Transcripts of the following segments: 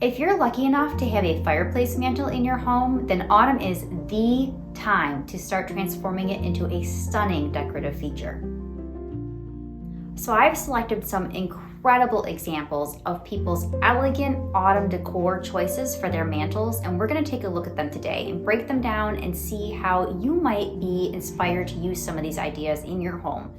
If you're lucky enough to have a fireplace mantle in your home, then autumn is the time to start transforming it into a stunning decorative feature. So I've selected some incredible examples of people's elegant autumn decor choices for their mantles, and we're going to take a look at them today and break them down and see how you might be inspired to use some of these ideas in your home.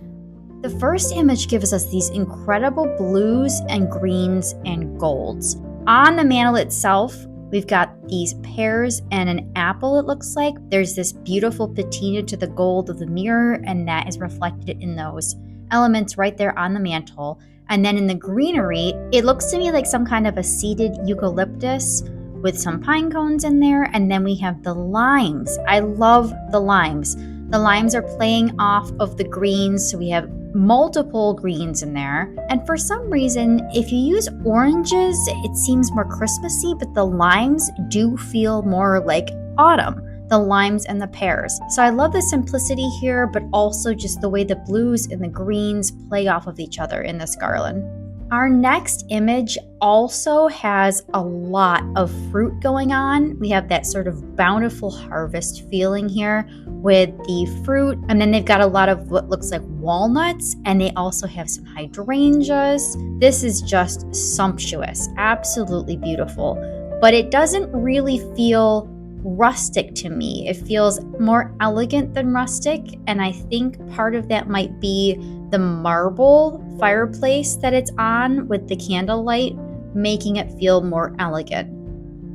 The first image gives us these incredible blues and greens and golds. On the mantle itself, we've got these pears and an apple, it looks like. There's this beautiful patina to the gold of the mirror, and that is reflected in those elements right there on the mantle. And then in the greenery, it looks to me like some kind of a seeded eucalyptus with some pine cones in there. And then we have the limes. I love the limes. The limes are playing off of the greens, so we have multiple greens in there. And for some reason, if you use oranges, it seems more Christmassy, but the limes do feel more like autumn, the limes and the pears. So I love the simplicity here, but also just the way the blues and the greens play off of each other in this garland. Our next image also has a lot of fruit going on. We have that sort of bountiful harvest feeling here with the fruit. And then they've got a lot of what looks like walnuts, and they also have some hydrangeas. This is just sumptuous, absolutely beautiful. But it doesn't really feel rustic to me. It feels more elegant than rustic, and I think part of that might be the marble fireplace that it's on with the candlelight, making it feel more elegant.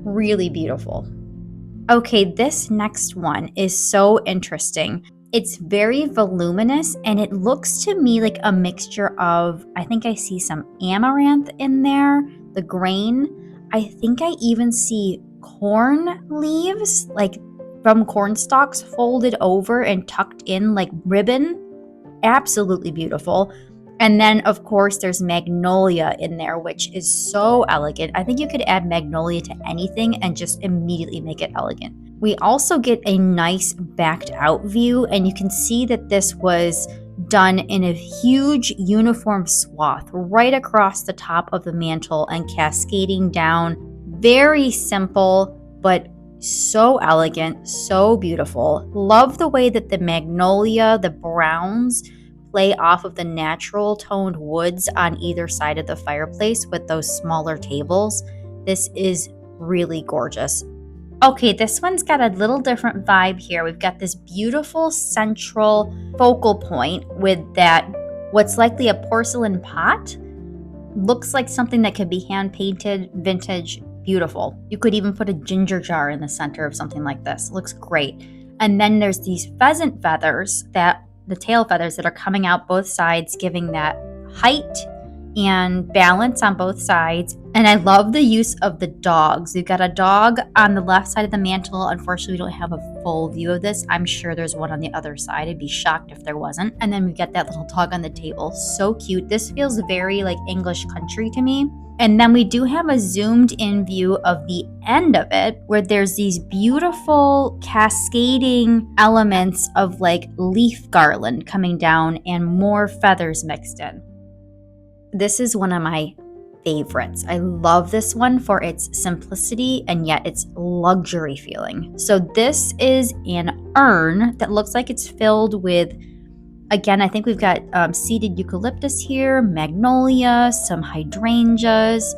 Really beautiful. Okay, this next one is so interesting. It's very voluminous, and it looks to me like a mixture of, I think I see some amaranth in there, the grain. I think I even see corn leaves, like from corn stalks, folded over and tucked in like ribbon. Absolutely beautiful. And then, of course, there's magnolia in there, which is so elegant. I think you could add magnolia to anything and just immediately make it elegant. We also get a nice backed out view, and you can see that this was done in a huge uniform swath right across the top of the mantle and cascading down. Very simple, but so elegant, so beautiful. Love the way that the magnolia, the browns, play off of the natural toned woods on either side of the fireplace with those smaller tables. This is really gorgeous. Okay, this one's got a little different vibe here. We've got this beautiful central focal point with that, what's likely a porcelain pot. Looks like something that could be hand painted, vintage, beautiful. You could even put a ginger jar in the center of something like this. Looks great. And then there's these pheasant feathers, the tail feathers that are coming out both sides, giving that height and balance on both sides. And I love the use of the dogs. We've got a dog on the left side of the mantle. Unfortunately, we don't have a full view of this. I'm sure there's one on the other side. I'd be shocked if there wasn't. And then we get that little dog on the table. So cute. This feels very like English country to me. And then we do have a zoomed in view of the end of it, where there's these beautiful cascading elements of like leaf garland coming down and more feathers mixed in. This is one of my favorites. I love this one for its simplicity and yet its luxury feeling. So this is an urn that looks like it's filled with, again, I think we've got seeded eucalyptus here, magnolia, some hydrangeas.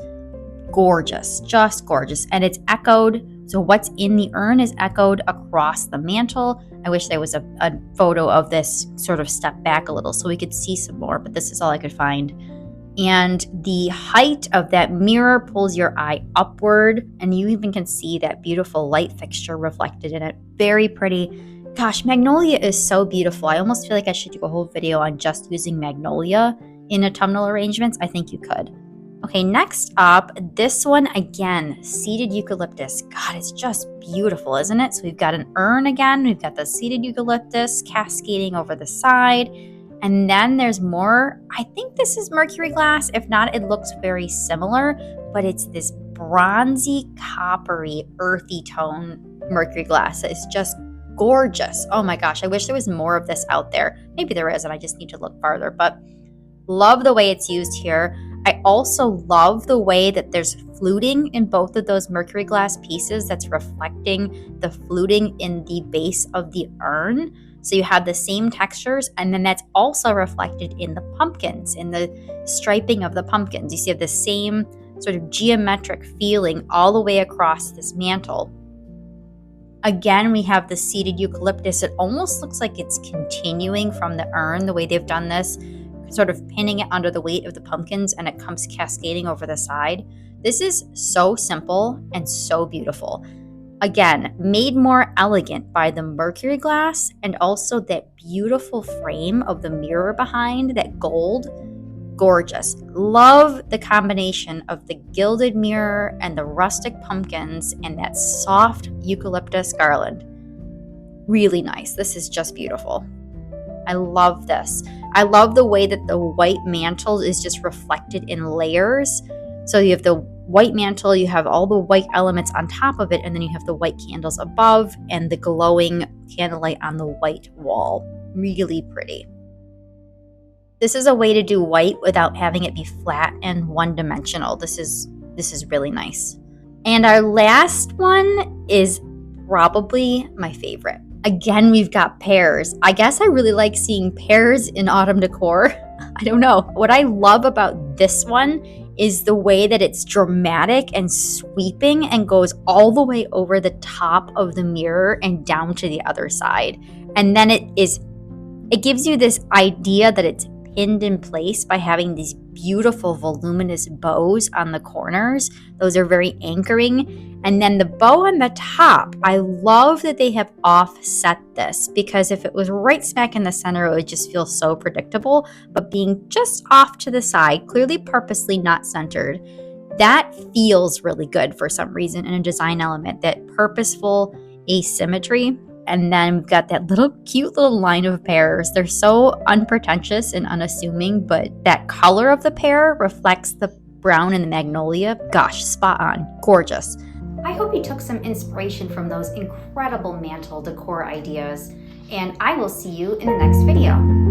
Gorgeous, just gorgeous. And it's echoed. So what's in the urn is echoed across the mantle. I wish there was a photo of this sort of step back a little so we could see some more, but this is all I could find. And the height of that mirror pulls your eye upward, and you even can see that beautiful light fixture reflected in it. Very pretty. Gosh, magnolia is so beautiful. I almost feel like I should do a whole video on just using magnolia in autumnal arrangements. I think you could. Okay, next up, this one again, seeded eucalyptus. God, it's just beautiful, isn't it? So we've got an urn again. We've got the seeded eucalyptus cascading over the side. And then there's more. I think this is Mercury glass. If not, it looks very similar, but it's this bronzy, coppery, earthy tone Mercury glass. It's just gorgeous. Oh my gosh, I wish there was more of this out there. Maybe there is, and I just need to look farther, but love the way it's used here. I also love the way that there's fluting in both of those Mercury glass pieces that's reflecting the fluting in the base of the urn. So you have the same textures, and then that's also reflected in the pumpkins, in the striping of the pumpkins. You see the same sort of geometric feeling all the way across this mantle. Again, we have the seeded eucalyptus. It almost looks like it's continuing from the urn, the way they've done this, sort of pinning it under the weight of the pumpkins, and it comes cascading over the side. This is so simple and so beautiful. Again, made more elegant by the Mercury glass and also that beautiful frame of the mirror behind, that gold. Gorgeous. Love the combination of the gilded mirror and the rustic pumpkins and that soft eucalyptus garland. Really nice. This is just beautiful. I love this. I love the way that the white mantle is just reflected in layers. So you have the white mantle, you have all the white elements on top of it, and then you have the white candles above and the glowing candlelight on the white wall. Really pretty. This is a way to do white without having it be flat and one-dimensional. This is really nice. And our last one is probably my favorite. Again, we've got pears. I guess I really like seeing pears in autumn decor. I don't know. What I love about this one is the way that it's dramatic and sweeping and goes all the way over the top of the mirror and down to the other side. And then it gives you this idea that it's pinned in place by having these beautiful voluminous bows on the corners. Those are very anchoring. And then the bow on the top, I love that they have offset this, because if it was right smack in the center, it would just feel so predictable. But being just off to the side, clearly purposely not centered, that feels really good for some reason in a design element, that purposeful asymmetry. And then we've got that cute little line of pears. They're so unpretentious and unassuming, but that color of the pear reflects the brown and the magnolia. Gosh, spot on. Gorgeous. I hope you took some inspiration from those incredible mantle decor ideas, and I will see you in the next video.